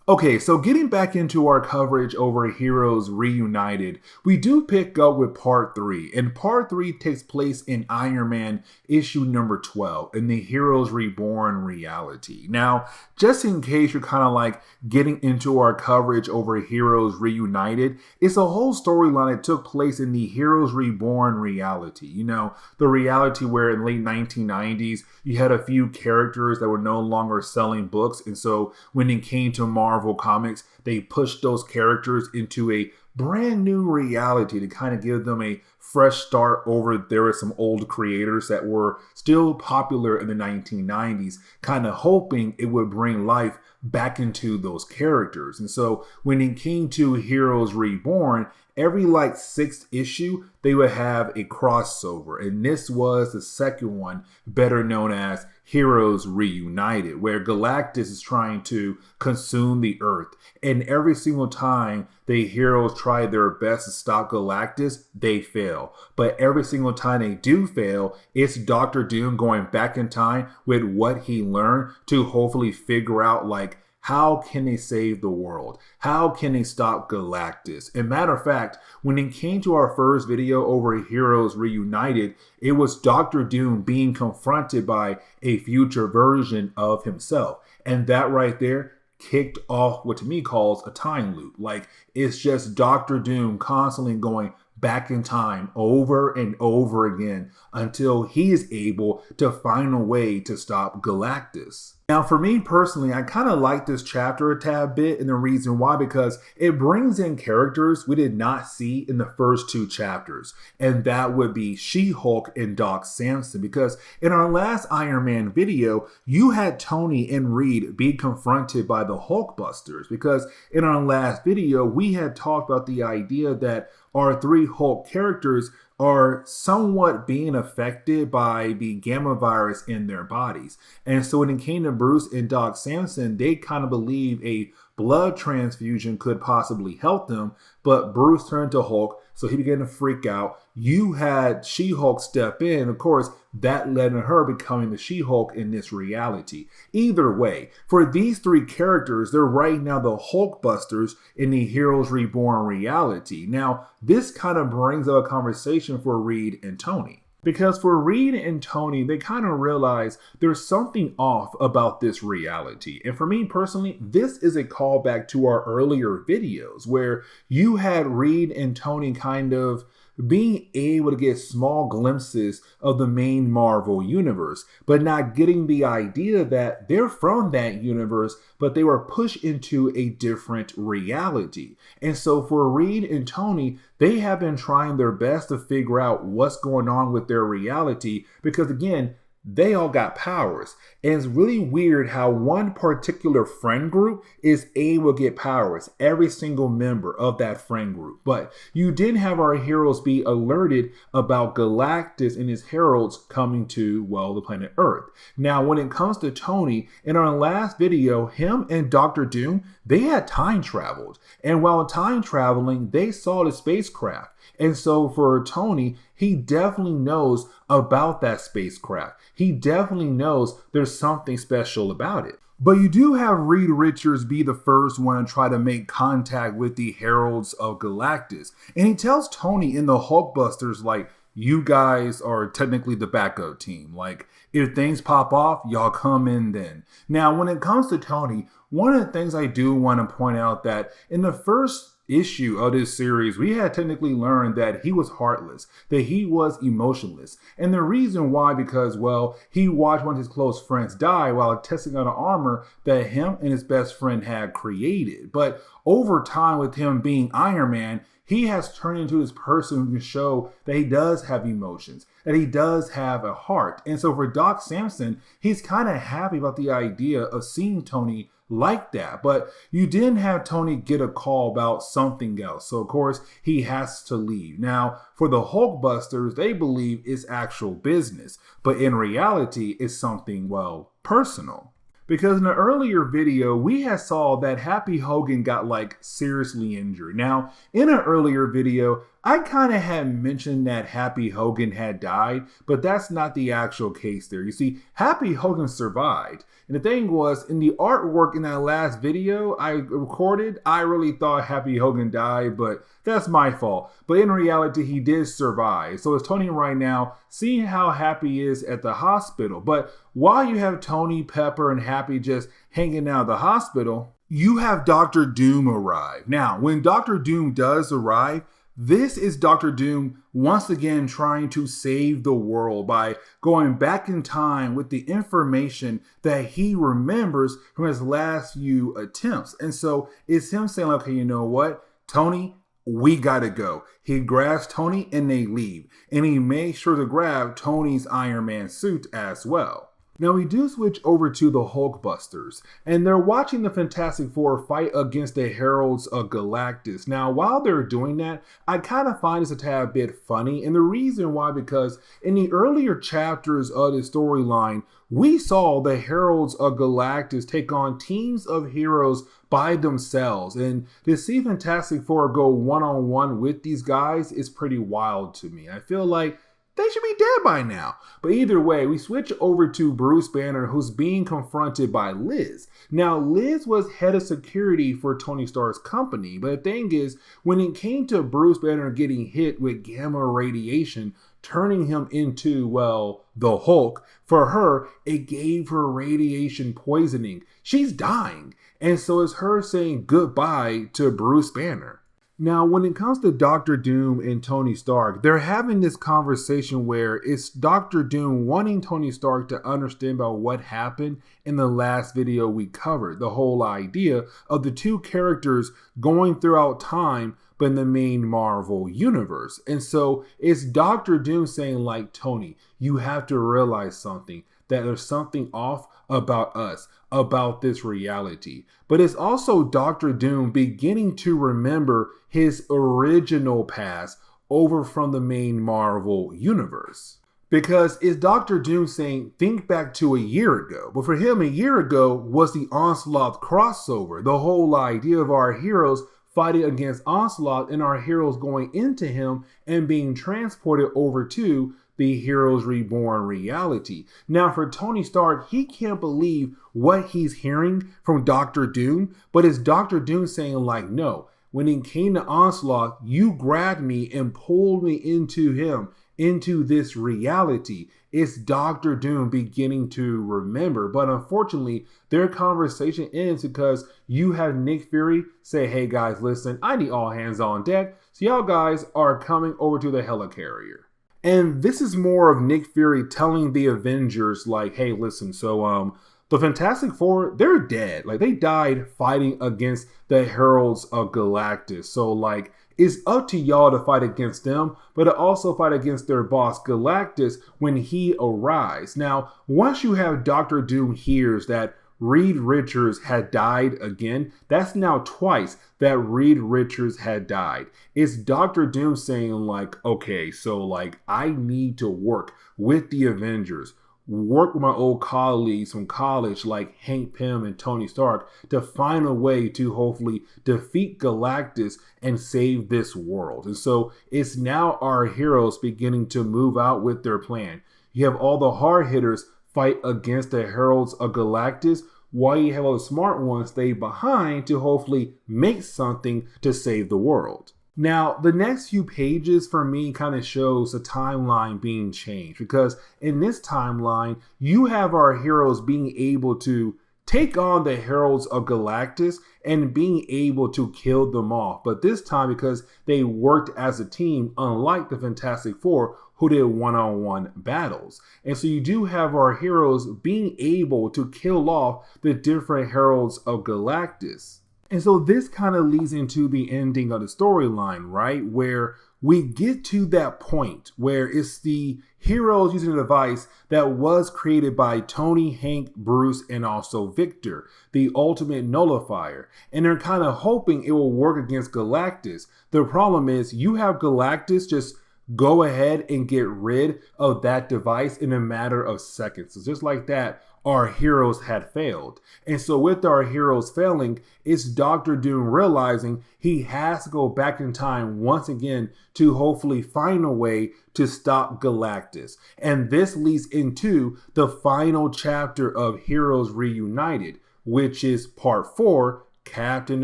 Okay, so getting back into our coverage over Heroes Reunited, we do pick up with part 3, and part 3 takes place in Iron Man issue number 12 in the Heroes Reborn reality. Now, just in case you're kind of like getting into our coverage over Heroes Reunited, it's a whole storyline that took place in the Heroes Reborn reality. You know, the reality where in late 1990s, you had a few characters that were no longer selling books, and so when it came to Marvel Comics, they pushed those characters into a brand new reality to kind of give them a fresh start over. There were some old creators that were still popular in the 1990s, kind of hoping it would bring life back into those characters. And so when it came to Heroes Reborn, every like 6th issue, they would have a crossover. And this was the second one, better known as Heroes Reunited, where Galactus is trying to consume the Earth. And every single time the heroes try their best to stop Galactus, they fail. But every single time they do fail, it's Doctor Doom going back in time with what he learned to hopefully figure out like, how can they save the world? How can they stop Galactus? And matter of fact, when it came to our first video over Heroes Reunited, it was Doctor Doom being confronted by a future version of himself. And that right there kicked off what to me calls a time loop. Like, it's just Doctor Doom constantly going back in time over and over again until he is able to find a way to stop Galactus. Now, for me personally, I kind of like this chapter a tad bit, and the reason why, because it brings in characters we did not see in the first 2 chapters, and that would be She-Hulk and Doc Samson, because in our last Iron Man video, you had Tony and Reed be confronted by the Hulkbusters, because in our last video, we had talked about the idea that our 3 Hulk characters are somewhat being affected by the gamma virus in their bodies. And so when it came to Bruce and Doc Samson, they kind of believe a blood transfusion could possibly help them, but Bruce turned to Hulk, so he began to freak out. You had She-Hulk step in. Of course, that led to her becoming the She-Hulk in this reality. Either way, for these 3 characters, they're right now the Hulkbusters in the Heroes Reborn reality. Now, this kind of brings up a conversation for Reed and Tony. Because for Reed and Tony, they kind of realize there's something off about this reality. And for me personally, this is a callback to our earlier videos where you had Reed and Tony kind of being able to get small glimpses of the main Marvel universe, but not getting the idea that they're from that universe, but they were pushed into a different reality. And so for Reed and Tony, they have been trying their best to figure out what's going on with their reality, because again, they all got powers. And it's really weird how one particular friend group is able to get powers, every single member of that friend group. But you didn't have our heroes be alerted about Galactus and his heralds coming to, well, the planet Earth. Now, when it comes to Tony, in our last video, him and Doctor Doom, they had time traveled. And while time traveling, they saw the spacecraft. And so for Tony, he definitely knows about that spacecraft. He definitely knows there's something special about it. But you do have Reed Richards be the first one to try to make contact with the Heralds of Galactus. And he tells Tony in the Hulkbusters, like, you guys are technically the backup team. Like, if things pop off, y'all come in then. Now, when it comes to Tony, one of the things I do want to point out that in the first issue of this series, we had technically learned that he was heartless, that he was emotionless. And the reason why, because, well, he watched one of his close friends die while testing out an armor that him and his best friend had created. But over time, with him being Iron Man, he has turned into this person who can show that he does have emotions, that he does have a heart. And so for Doc Samson, he's kind of happy about the idea of seeing Tony like that. But you didn't have Tony get a call about something else. So of course he has to leave. Now for the Hulkbusters, they believe it's actual business, but in reality it's something, well, personal. Because in the earlier video, we had saw that Happy Hogan got like seriously injured. Now, in an earlier video, I kind of had mentioned that Happy Hogan had died, but that's not the actual case there. You see, Happy Hogan survived. And the thing was, in the artwork in that last video I recorded, I really thought Happy Hogan died, but that's my fault. But in reality, he did survive. So it's Tony right now, seeing how Happy is at the hospital. But while you have Tony, Pepper, and Happy just hanging out at the hospital, you have Dr. Doom arrive. Now, when Dr. Doom does arrive, this is Dr. Doom once again trying to save the world by going back in time with the information that he remembers from his last few attempts. And so it's him saying, okay, you know what, Tony, we gotta go. He grabs Tony and they leave. And he makes sure to grab Tony's Iron Man suit as well. Now we do switch over to the Hulkbusters, and they're watching the Fantastic Four fight against the Heralds of Galactus. Now while they're doing that, I kind of find this a tad bit funny, and the reason why, because in the earlier chapters of the storyline, we saw the Heralds of Galactus take on teams of heroes by themselves, and to see Fantastic Four go one-on-one with these guys is pretty wild to me. I feel like they should be dead by now. But either way, we switch over to Bruce Banner, who's being confronted by Liz. Now, Liz was head of security for Tony Stark's company, but the thing is, when it came to Bruce Banner getting hit with gamma radiation, turning him into, well, the Hulk, for her, it gave her radiation poisoning. She's dying. And so it's her saying goodbye to Bruce Banner. Now, when it comes to Dr. Doom and Tony Stark, they're having this conversation where it's Dr. Doom wanting Tony Stark to understand about what happened in the last video we covered. The whole idea of the two characters going throughout time, but in the main Marvel universe. And so it's Dr. Doom saying, like, Tony, you have to realize something, that there's something off about us, about this reality. But it's also Dr. Doom beginning to remember his original past over from the main Marvel universe. Because it's Dr. Doom saying, think back to a year ago. But for him, a year ago was the Onslaught crossover. The whole idea of our heroes fighting against Onslaught and our heroes going into him and being transported over to the Heroes Reborn reality. Now for Tony Stark, he can't believe what he's hearing from Dr. Doom, but it's Dr. Doom saying, like, no, when it came to Onslaught, you grabbed me and pulled me into him, into this reality. It's Dr. Doom beginning to remember, but unfortunately, their conversation ends because you have Nick Fury say, hey guys, listen, I need all hands on deck, so y'all guys are coming over to the helicarrier. And this is more of Nick Fury telling the Avengers, like, hey, listen, so the Fantastic Four, they're dead. Like, they died fighting against the Heralds of Galactus. So, like, it's up to y'all to fight against them, but to also fight against their boss Galactus when he arrives. Now, once you have Dr. Doom hears that Reed Richards had died again, that's now twice that Reed Richards had died. It's Dr. Doom saying, like, okay, so, like, I need to work with the Avengers, work with my old colleagues from college like Hank Pym and Tony Stark to find a way to hopefully defeat Galactus and save this world. And so it's now our heroes beginning to move out with their plan. You have all the hard hitters fight against the Heralds of Galactus, while you have all the smart ones stay behind to hopefully make something to save the world. Now, the next few pages for me kind of shows the timeline being changed, because in this timeline, you have our heroes being able to take on the Heralds of Galactus and being able to kill them off. But this time, because they worked as a team, unlike the Fantastic Four, who did one-on-one battles. And so you do have our heroes being able to kill off the different Heralds of Galactus. And so this kind of leads into the ending of the storyline, right? Where we get to that point where it's the heroes using a device that was created by Tony, Hank, Bruce, and also Victor, the ultimate nullifier. And they're kind of hoping it will work against Galactus. The problem is you have Galactus just go ahead and get rid of that device in a matter of seconds. So just like that, our heroes had failed. And so with our heroes failing, it's Doctor Doom realizing he has to go back in time once again to hopefully find a way to stop Galactus. And this leads into the final chapter of Heroes Reunited, which is part 4, Captain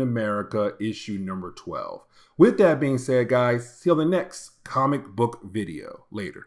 America issue number 12. With that being said, guys, see you on the next comic book video. Later.